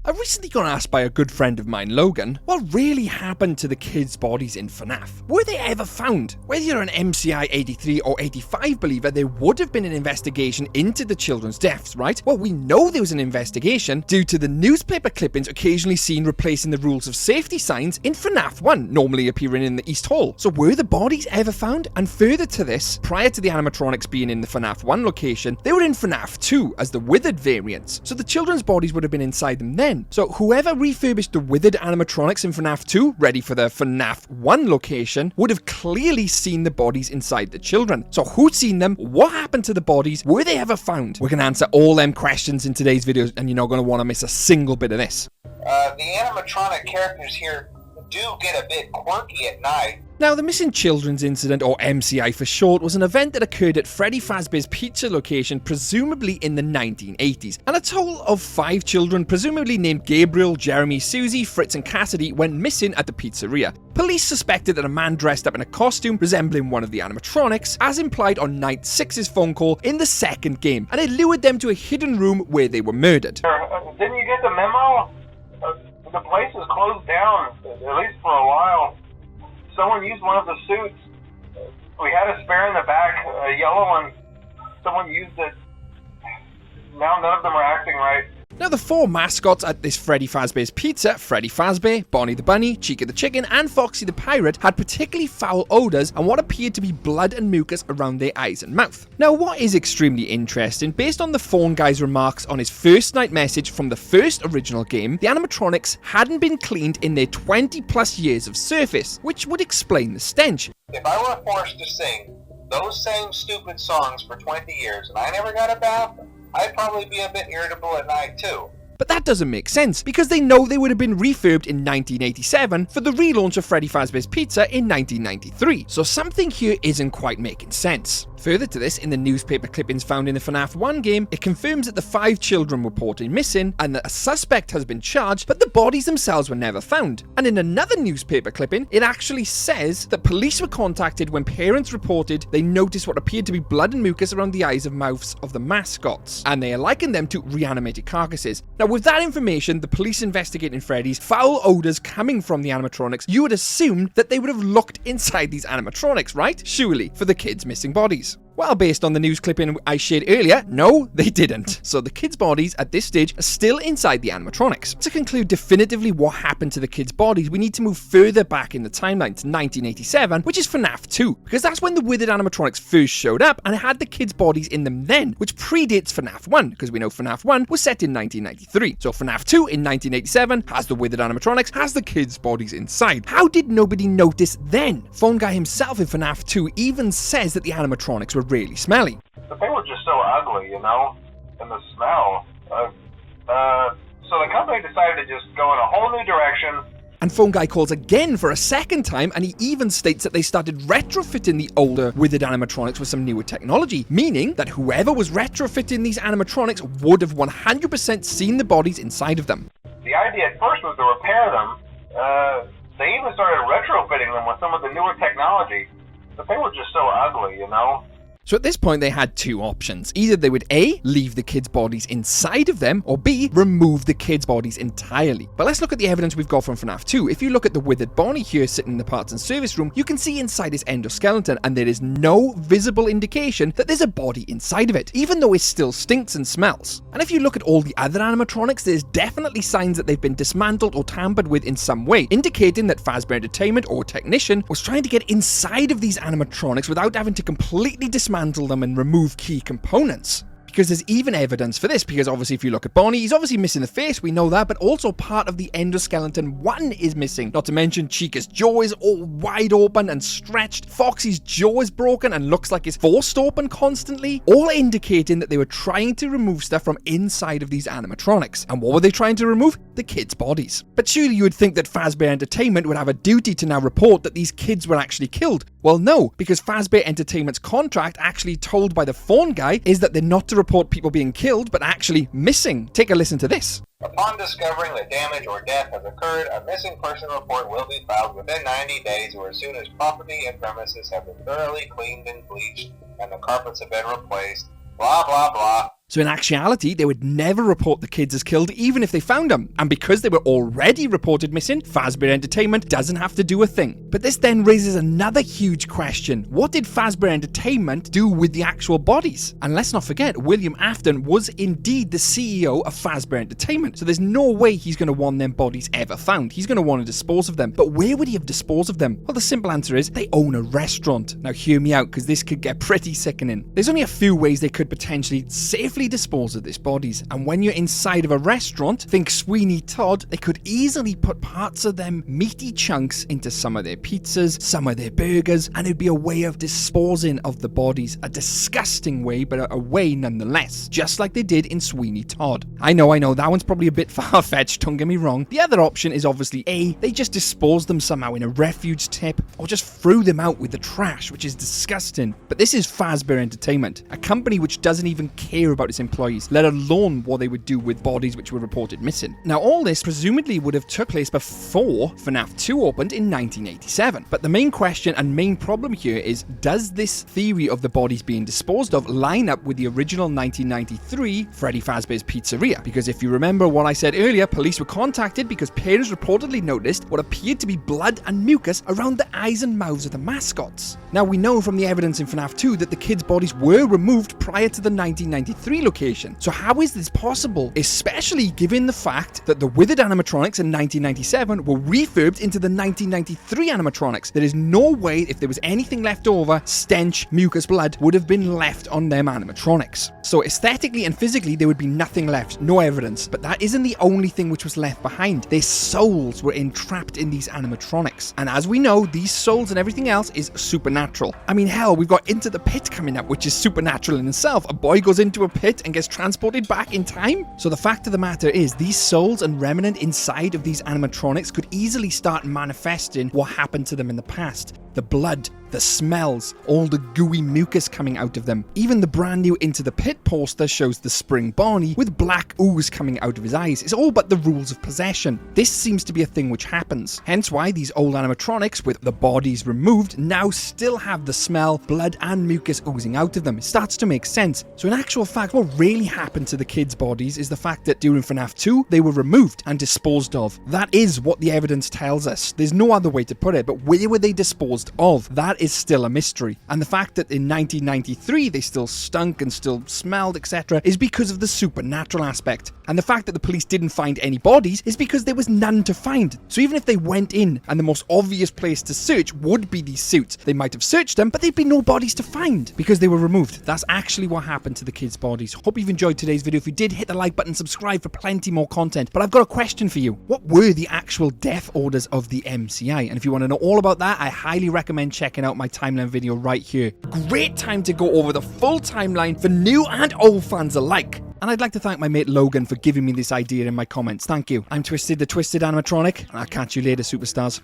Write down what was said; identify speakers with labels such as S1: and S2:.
S1: I recently got asked by a good friend of mine, Logan, what really happened to the kids' bodies in FNAF? Were they ever found? Whether you're an MCI 83 or 85 believer, there would have been an investigation into the children's deaths, right? Well, we know there was an investigation due to the newspaper clippings occasionally seen replacing the rules of safety signs in FNAF 1, normally appearing in the East Hall. So were the bodies ever found? And further to this, prior to the animatronics being in the FNAF 1 location, they were in FNAF 2 as the withered variants. So the children's bodies would have been inside them then. So whoever refurbished the withered animatronics in FNAF 2, ready for the FNAF 1 location, would have clearly seen the bodies inside the children. So who's seen them? What happened to the bodies? Were they ever found? We're going to answer all them questions in today's video, and you're not going to want to miss a single bit of this.
S2: The animatronic characters here do get a bit quirky at night.
S1: Now, the Missing Children's Incident, or MCI for short, was an event that occurred at Freddy Fazbear's pizza location, presumably in the 1980s, and a total of 5 children, presumably named Gabriel, Jeremy, Susie, Fritz and Cassidy, went missing at the pizzeria. Police suspected that a man dressed up in a costume resembling one of the animatronics, as implied on Night 6's phone call in the second game, and it lured them to a hidden room where they were murdered.
S3: Didn't you get the memo? The place is closed down, at least for a while. Someone used one of the suits. We had a spare in the back, a yellow one. Someone used it. Now none of them are acting right.
S1: Now, the 4 mascots at this Freddy Fazbear's Pizza, Freddy Fazbear, Bonnie the Bunny, Chica the Chicken, and Foxy the Pirate, had particularly foul odours and what appeared to be blood and mucus around their eyes and mouth. Now, what is extremely interesting, based on the phone guy's remarks on his first night message from the first original game, the animatronics hadn't been cleaned in their 20 plus years of service, which would explain the stench.
S2: If I were forced to sing those same stupid songs for 20 years and I never got a bath, I'd probably be a bit irritable at night too.
S1: But that doesn't make sense, because they know they would have been refurbed in 1987 for the relaunch of Freddy Fazbear's Pizza in 1993, so something here isn't quite making sense. Further to this, in the newspaper clippings found in the FNAF 1 game, it confirms that the 5 children were reported missing and that a suspect has been charged, but the bodies themselves were never found. And in another newspaper clipping, it actually says that police were contacted when parents reported they noticed what appeared to be blood and mucus around the eyes and mouths of the mascots, and they likened them to reanimated carcasses. Now, with that information, the police investigating Freddy's foul odours coming from the animatronics, you would assume that they would have looked inside these animatronics, right? Surely, for the kids' missing bodies. Well, based on the news clipping I shared earlier, no, they didn't. So the kids' bodies at this stage are still inside the animatronics. To conclude definitively what happened to the kids' bodies, we need to move further back in the timeline to 1987, which is FNAF 2, because that's when the withered animatronics first showed up and it had the kids' bodies in them then, which predates FNAF 1, because we know FNAF 1 was set in 1993. So FNAF 2 in 1987 has the withered animatronics, has the kids' bodies inside. How did nobody notice then? Phone guy himself in FNAF 2 even says that the animatronics were really smelly.
S3: But they were just so ugly, you know, and the smell. So the company decided to just go in a whole new direction.
S1: And Phone Guy calls again for a second time, and he even states that they started retrofitting the older withered animatronics with some newer technology, meaning that whoever was retrofitting these animatronics would have 100% seen the bodies inside of them.
S3: The idea at first was to repair them. They even started retrofitting them with some of the newer technology, but they were just so ugly, you know?
S1: So at this point, they had 2 options. Either they would A, leave the kids' bodies inside of them, or B, remove the kids' bodies entirely. But let's look at the evidence we've got from FNAF 2. If you look at the withered Bonnie here sitting in the parts and service room, you can see inside his endoskeleton, and there is no visible indication that there's a body inside of it, even though it still stinks and smells. And if you look at all the other animatronics, there's definitely signs that they've been dismantled or tampered with in some way, indicating that Fazbear Entertainment or technician was trying to get inside of these animatronics without having to completely dismantle them and remove key components. Because there's even evidence for this, because obviously if you look at Bonnie, he's obviously missing the face, we know that, but also part of the endoskeleton 1 is missing. Not to mention Chica's jaw is all wide open and stretched, Foxy's jaw is broken and looks like it's forced open constantly, all indicating that they were trying to remove stuff from inside of these animatronics. And what were they trying to remove? The kids' bodies. But surely you would think that Fazbear Entertainment would have a duty to now report that these kids were actually killed. Well, no, because Fazbear Entertainment's contract, actually told by the phone guy, is that they're not to report people being killed, but actually missing. Take a listen to this.
S2: Upon discovering that damage or death has occurred, a missing person report will be filed within 90 days or as soon as property and premises have been thoroughly cleaned and bleached and the carpets have been replaced. Blah, blah, blah.
S1: So in actuality, they would never report the kids as killed even if they found them. And because they were already reported missing, Fazbear Entertainment doesn't have to do a thing. But this then raises another huge question. What did Fazbear Entertainment do with the actual bodies? And let's not forget, William Afton was indeed the CEO of Fazbear Entertainment. So there's no way he's going to want them bodies ever found. He's going to want to dispose of them. But where would he have disposed of them? Well, the simple answer is they own a restaurant. Now hear me out, because this could get pretty sickening. There's only a few ways they could potentially safely dispose of these bodies. And when you're inside of a restaurant, think Sweeney Todd, they could easily put parts of them meaty chunks into some of their pizzas, some of their burgers, and it'd be a way of disposing of the bodies. A disgusting way, but a way nonetheless. Just like they did in Sweeney Todd. I know, that one's probably a bit far-fetched, don't get me wrong. The other option is obviously A, they just disposed them somehow in a refuge tip, or just threw them out with the trash, which is disgusting. But this is Fazbear Entertainment, a company which doesn't even care about its employees, let alone what they would do with bodies which were reported missing. Now all this presumably would have took place before FNAF 2 opened in 1987. But the main question and main problem here is, does this theory of the bodies being disposed of line up with the original 1993 Freddy Fazbear's Pizzeria? Because if you remember what I said earlier, police were contacted because parents reportedly noticed what appeared to be blood and mucus around the eyes and mouths of the mascots. Now we know from the evidence in FNAF 2 that the kids' bodies were removed prior to the 1993 location. So how is this possible? Especially given the fact that the withered animatronics in 1997 were refurbed into the 1993 animatronics. There is no way, if there was anything left over, stench, mucus, blood, would have been left on them animatronics. So aesthetically and physically there would be nothing left, no evidence. But that isn't the only thing which was left behind. Their souls were entrapped in these animatronics. And as we know, these souls and everything else is supernatural. I mean, hell, we've got Into the Pit coming up, which is supernatural in itself. A boy goes into a pit and gets transported back in time. So the fact of the matter is, these souls and remnant inside of these animatronics could easily start manifesting what happened to them in the past. The blood, the smells, all the gooey mucus coming out of them. Even the brand new Into the Pit poster shows the spring Barney with black ooze coming out of his eyes. It's all but the rules of possession. This seems to be a thing which happens. Hence why these old animatronics with the bodies removed now still have the smell, blood and mucus oozing out of them. It starts to make sense. So in actual fact, what really happened to the kids' bodies is the fact that during FNAF 2, they were removed and disposed of. That is what the evidence tells us. There's no other way to put it, but where were they disposed of? That is still a mystery. And the fact that in 1993 they still stunk and still smelled, etc., is because of the supernatural aspect. And the fact that the police didn't find any bodies is because there was none to find. So even if they went in and the most obvious place to search would be these suits, they might have searched them, but there'd be no bodies to find because they were removed. That's actually what happened to the kids' bodies. Hope you've enjoyed today's video. If you did, hit the like button, subscribe for plenty more content. But I've got a question for you. What were the actual death orders of the MCI? And if you want to know all about that, I highly recommend checking out my timeline video right here. Great time to go over the full timeline for new and old fans alike. And I'd like to thank my mate Logan for giving me this idea in my comments. Thank you. I'm Twisted, the Twisted Animatronic, and I'll catch you later, superstars.